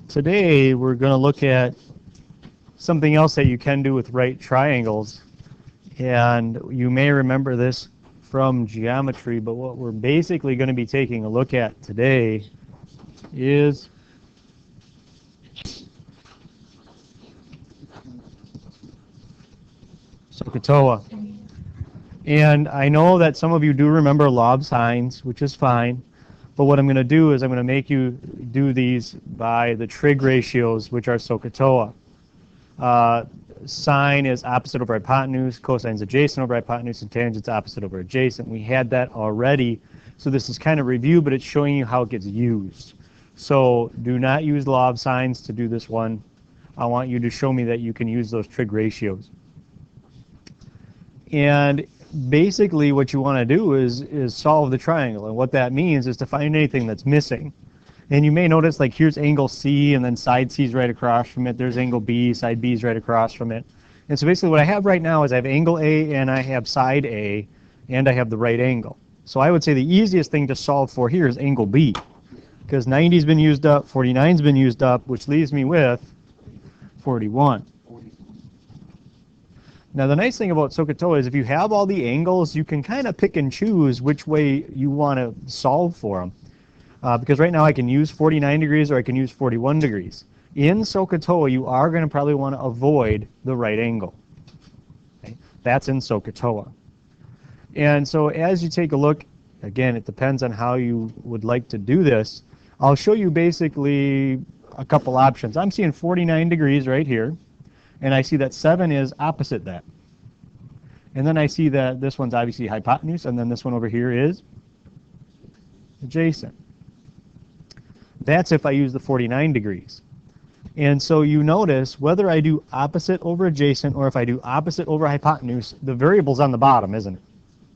Today we're going to look at something else that you can do with right triangles, and you may remember this from geometry, but what we're basically going to be taking a look at today is SOHCAHTOA. And I know that some of you do remember law of sines, which is fine, but what I'm going to do is I'm going to make you do these by the trig ratios, which are SOHCAHTOA. Sine is opposite over hypotenuse, cosine is adjacent over hypotenuse, and tangent's opposite over adjacent. We had that already, so this is kind of review, but it's showing you how it gets used. So do not use law of sines to do this one. I want you to show me that you can use those trig ratios. And basically what you want to do is solve the triangle, and what that means is to find anything that's missing. And you may notice, like, here's angle C, and then side C is right across from it. There's angle B, side B is right across from it. And so basically what I have right now is I have angle A, and I have side A, and I have the right angle. So I would say the easiest thing to solve for here is angle B, because 90's been used up, 49's been used up, which leaves me with 41. Now the nice thing about SOHCAHTOA is if you have all the angles, you can kind of pick and choose which way you want to solve for them. Because right now I can use 49 degrees or I can use 41 degrees. In SOHCAHTOA, you are going to probably want to avoid the right angle. Okay? That's in SOHCAHTOA. And so as you take a look, again, it depends on how you would like to do this. I'll show you basically a couple options. I'm seeing 49 degrees right here, and I see that 7 is opposite that. And then I see that this one's obviously hypotenuse, and then this one over here is adjacent. That's if I use the 49 degrees. And so you notice whether I do opposite over adjacent or if I do opposite over hypotenuse, the variable's on the bottom, isn't it?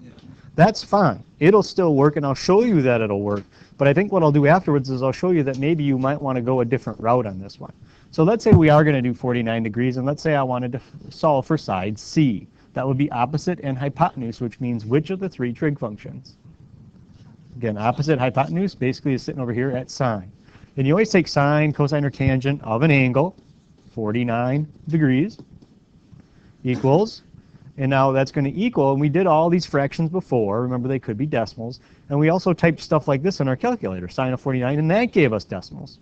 Yeah. That's fine. It'll still work, and I'll show you that it'll work. But I think what I'll do afterwards is I'll show you that maybe you might want to go a different route on this one. So let's say we are going to do 49 degrees, and let's say I wanted to solve for side C. That would be opposite and hypotenuse, which means which of the three trig functions? Again, opposite hypotenuse basically is sitting over here at sine. And you always take sine, cosine, or tangent of an angle, 49 degrees, equals, and now that's going to equal, and we did all these fractions before, remember they could be decimals, and we also typed stuff like this in our calculator, sine of 49, and that gave us decimals.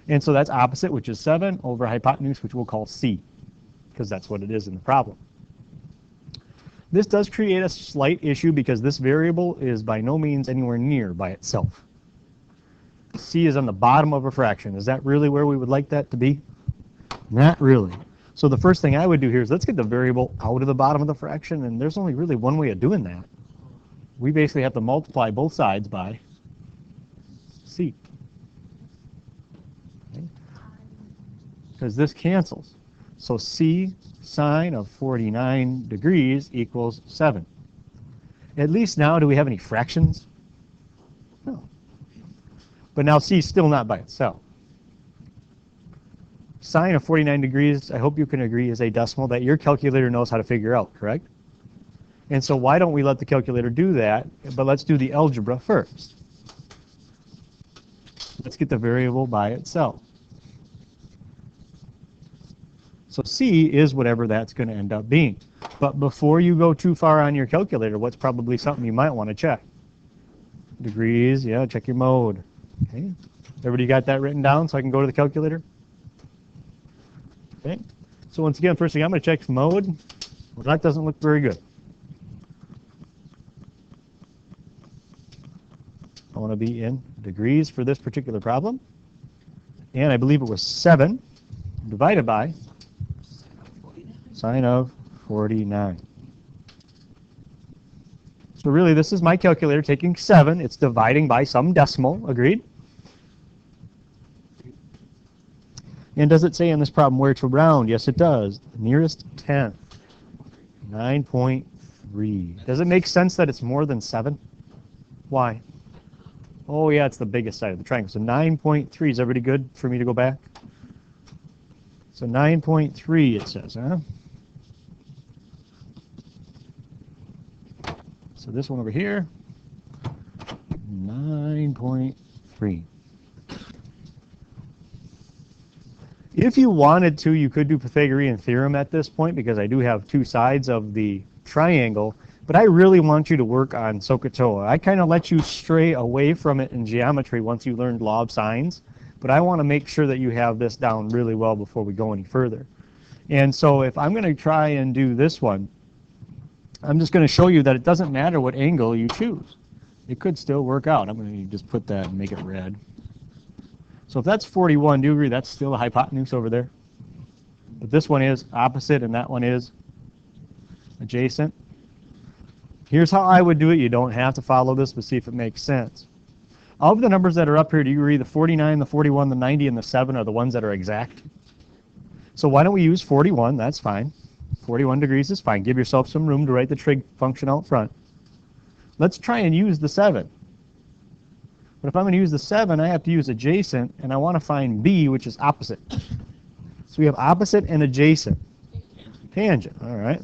And so that's opposite, which is 7, over hypotenuse, which we'll call C, because that's what it is in the problem. This does create a slight issue because this variable is by no means anywhere near by itself. C is on the bottom of a fraction. Is that really where we would like that to be? Not really. So the first thing I would do here is let's get the variable out of the bottom of the fraction, and there's only really one way of doing that. We basically have to multiply both sides by C. Because this cancels. So C sine of 49 degrees equals 7. At least now, do we have any fractions? No. But now C is still not by itself. Sine of 49 degrees, I hope you can agree, is a decimal that your calculator knows how to figure out, correct? And so why don't we let the calculator do that, but let's do the algebra first. Let's get the variable by itself. So C is whatever that's going to end up being. But before you go too far on your calculator, what's probably something you might want to check? Degrees, yeah, check your mode. Okay. Everybody got that written down so I can go to the calculator? Okay. So once again, first thing I'm going to check mode. Well, that doesn't look very good. I want to be in degrees for this particular problem. And I believe it was 7 divided by sine of 49. So really, this is my calculator taking 7. It's dividing by some decimal. Agreed? And does it say in this problem where to round? Yes, it does. Nearest tenth. 9.3. Does it make sense that it's more than 7? Why? Oh, yeah, it's the biggest side of the triangle. So 9.3. Is everybody good for me to go back? So 9.3 it says, huh? So this one over here, 9.3. If you wanted to, you could do Pythagorean theorem at this point because I do have two sides of the triangle, but I really want you to work on SOHCAHTOA. I kind of let you stray away from it in geometry once you learned law of sines, but I want to make sure that you have this down really well before we go any further. And so if I'm going to try and do this one, I'm just going to show you that it doesn't matter what angle you choose. It could still work out. I'm going to just put that and make it red. So if that's 41, do you agree that's still a hypotenuse over there? But this one is opposite and that one is adjacent. Here's how I would do it. You don't have to follow this, but see if it makes sense. Of the numbers that are up here, do you agree the 49, the 41, the 90, and the 7 are the ones that are exact? So why don't we use 41? That's fine. 41 degrees is fine. Give yourself some room to write the trig function out front. Let's try and use the 7. But if I'm going to use the 7, I have to use adjacent, and I want to find b, which is opposite. So we have opposite and adjacent. Tangent, all right.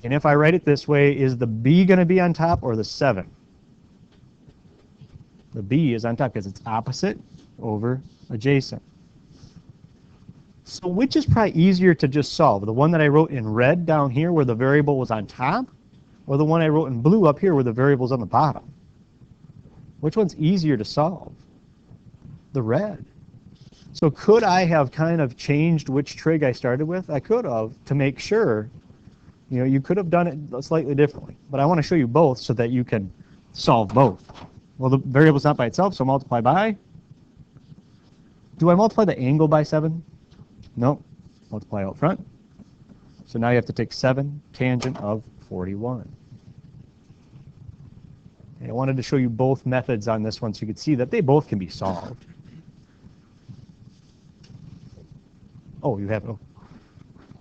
And if I write it this way, is the b going to be on top or the 7? The b is on top because it's opposite over adjacent. So which is probably easier to just solve? The one that I wrote in red down here where the variable was on top, or the one I wrote in blue up here where the variable's on the bottom? Which one's easier to solve? The red. So could I have kind of changed which trig I started with? I could have, to make sure. You know, you could have done it slightly differently. But I want to show you both so that you can solve both. Well, the variable's not by itself, so multiply by. Do I multiply the angle by 7? No. Multiply out front. So now you have to take 7 tangent of 41. And I wanted to show you both methods on this one so you could see that they both can be solved. Oh, you have it. Oh.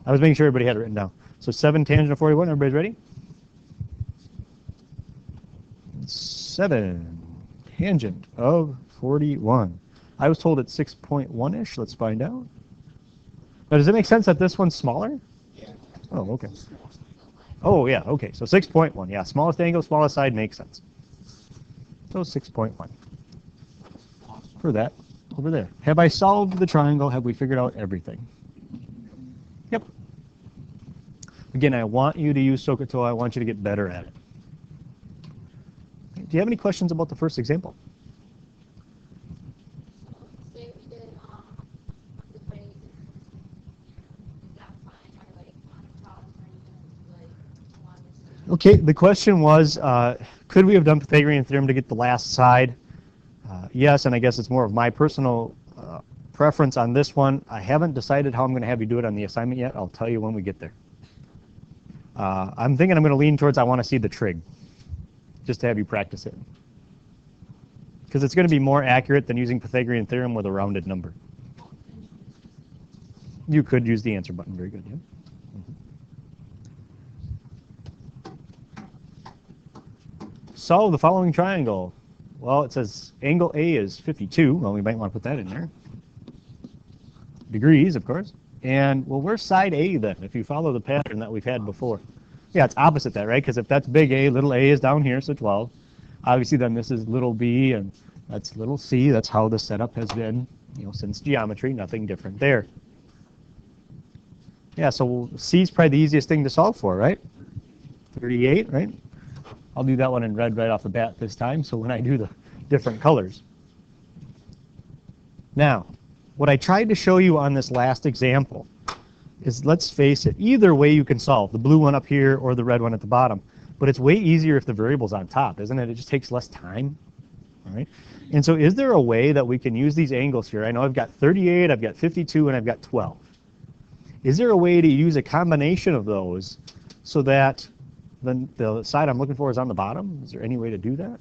I was making sure everybody had it written down. So 7 tangent of 41. Everybody's ready? 7 tangent of 41. I was told it's 6.1-ish. Let's find out. Now, does it make sense that this one's smaller? Yeah. Oh, okay. Oh, yeah, okay. So 6.1. Yeah, smallest angle, smallest side makes sense. So 6.1 for that over there. Have I solved the triangle? Have we figured out everything? Yep. Again, I want you to use SOHCAHTOA. I want you to get better at it. Do you have any questions about the first example? Okay, the question was, could we have done Pythagorean theorem to get the last side? Yes, and I guess it's more of my personal preference on this one. I haven't decided how I'm going to have you do it on the assignment yet. I'll tell you when we get there. I'm thinking I'm going to lean towards I want to see the trig, just to have you practice it. Because it's going to be more accurate than using Pythagorean theorem with a rounded number. You could use the answer button. Very good. Yeah. Solve the following triangle. Well, it says angle A is 52. Well, we might want to put that in there. Degrees, of course. And, well, where's side A then, if you follow the pattern that we've had before? Yeah, it's opposite that, right? Because if that's big A, little a is down here, so 12. Obviously, then this is little b, and that's little c. That's how the setup has been, you know, since geometry. Nothing different there. Yeah, so C is probably the easiest thing to solve for, right? 38, right? I'll do that one in red right off the bat this time, so when I do the different colors. Now, what I tried to show you on this last example is, let's face it, either way you can solve, the blue one up here or the red one at the bottom. But it's way easier if the variable's on top, isn't it? It just takes less time. All right. And so is there a way that we can use these angles here? I know I've got 38, I've got 52, and I've got 12. Is there a way to use a combination of those so that the side I'm looking for is on the bottom? Is there any way to do that?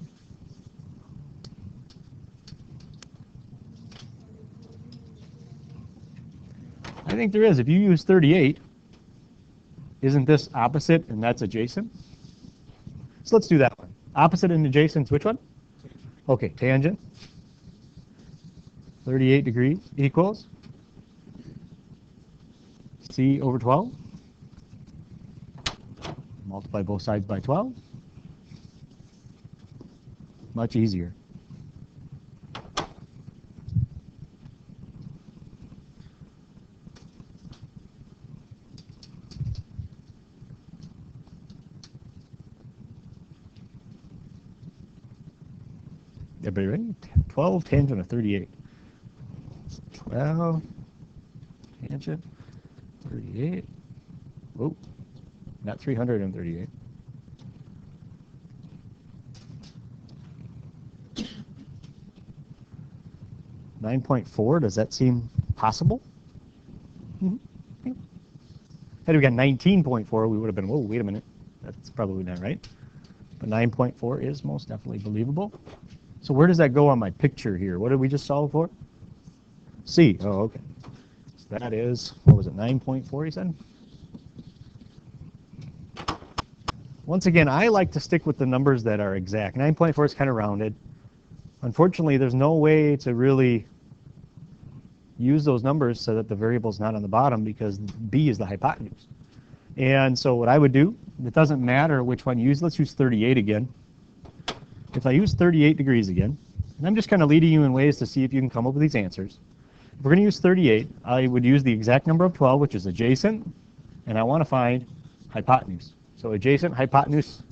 I think there is. If you use 38, isn't this opposite and that's adjacent? So let's do that one. Opposite and adjacent, which one? Okay, tangent. 38 degrees equals C over 12. Multiply both sides by 12. Much easier. Everybody ready? 12 tangent of 38. 12 tangent 38. Whoa, not 338. $9.4, does that seem possible? Mm-hmm. Had we got 19.4, we would have been, whoa, wait a minute. That's probably not right. But 9.4 is most definitely believable. So where does that go on my picture here? What did we just solve for? C. Oh, okay. So that is, what was it, 9.4 you said? Once again, I like to stick with the numbers that are exact. 9.4 is kind of rounded. Unfortunately, there's no way to really use those numbers so that the variable is not on the bottom because B is the hypotenuse. And so what I would do, it doesn't matter which one you use. Let's use 38 again. If I use 38 degrees again, and I'm just kind of leading you in ways to see if you can come up with these answers. If we're going to use 38, I would use the exact number of 12, which is adjacent, and I want to find hypotenuse. So adjacent, hypotenuse,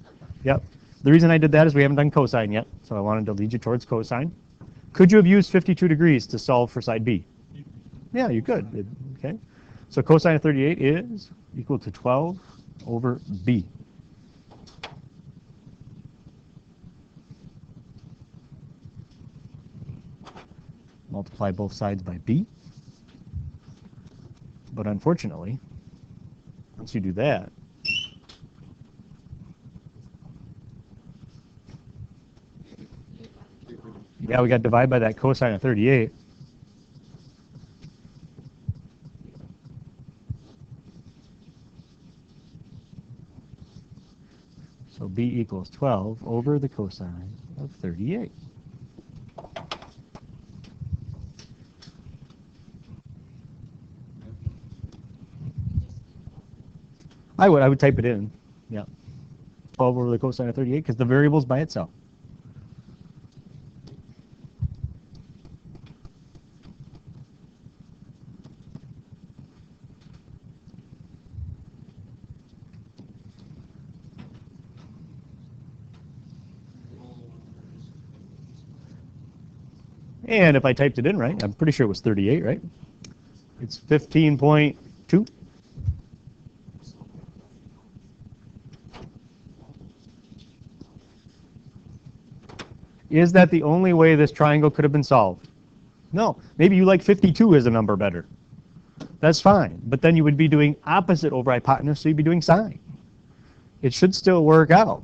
yep. The reason I did that is we haven't done cosine yet, so I wanted to lead you towards cosine. Could you have used 52 degrees to solve for side B? Yeah, you could. Okay. So cosine of 38 is equal to 12 over B. Multiply both sides by B. But unfortunately, once you do that, yeah, we got divided by that cosine of 38. So B equals 12 over the cosine of 38. I would type it in. Yeah. 12 over the cosine of 38 because the variable's by itself. And if I typed it in right, I'm pretty sure it was 38, right? It's 15.2. Is that the only way this triangle could have been solved? No. Maybe you like 52 as a number better. That's fine. But then you would be doing opposite over hypotenuse, so you'd be doing sine. It should still work out.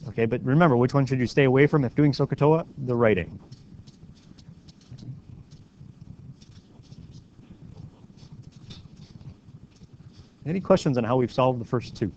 Okay, but remember, which one should you stay away from if doing SOHCAHTOA? The right angle. Any questions on how we've solved the first two?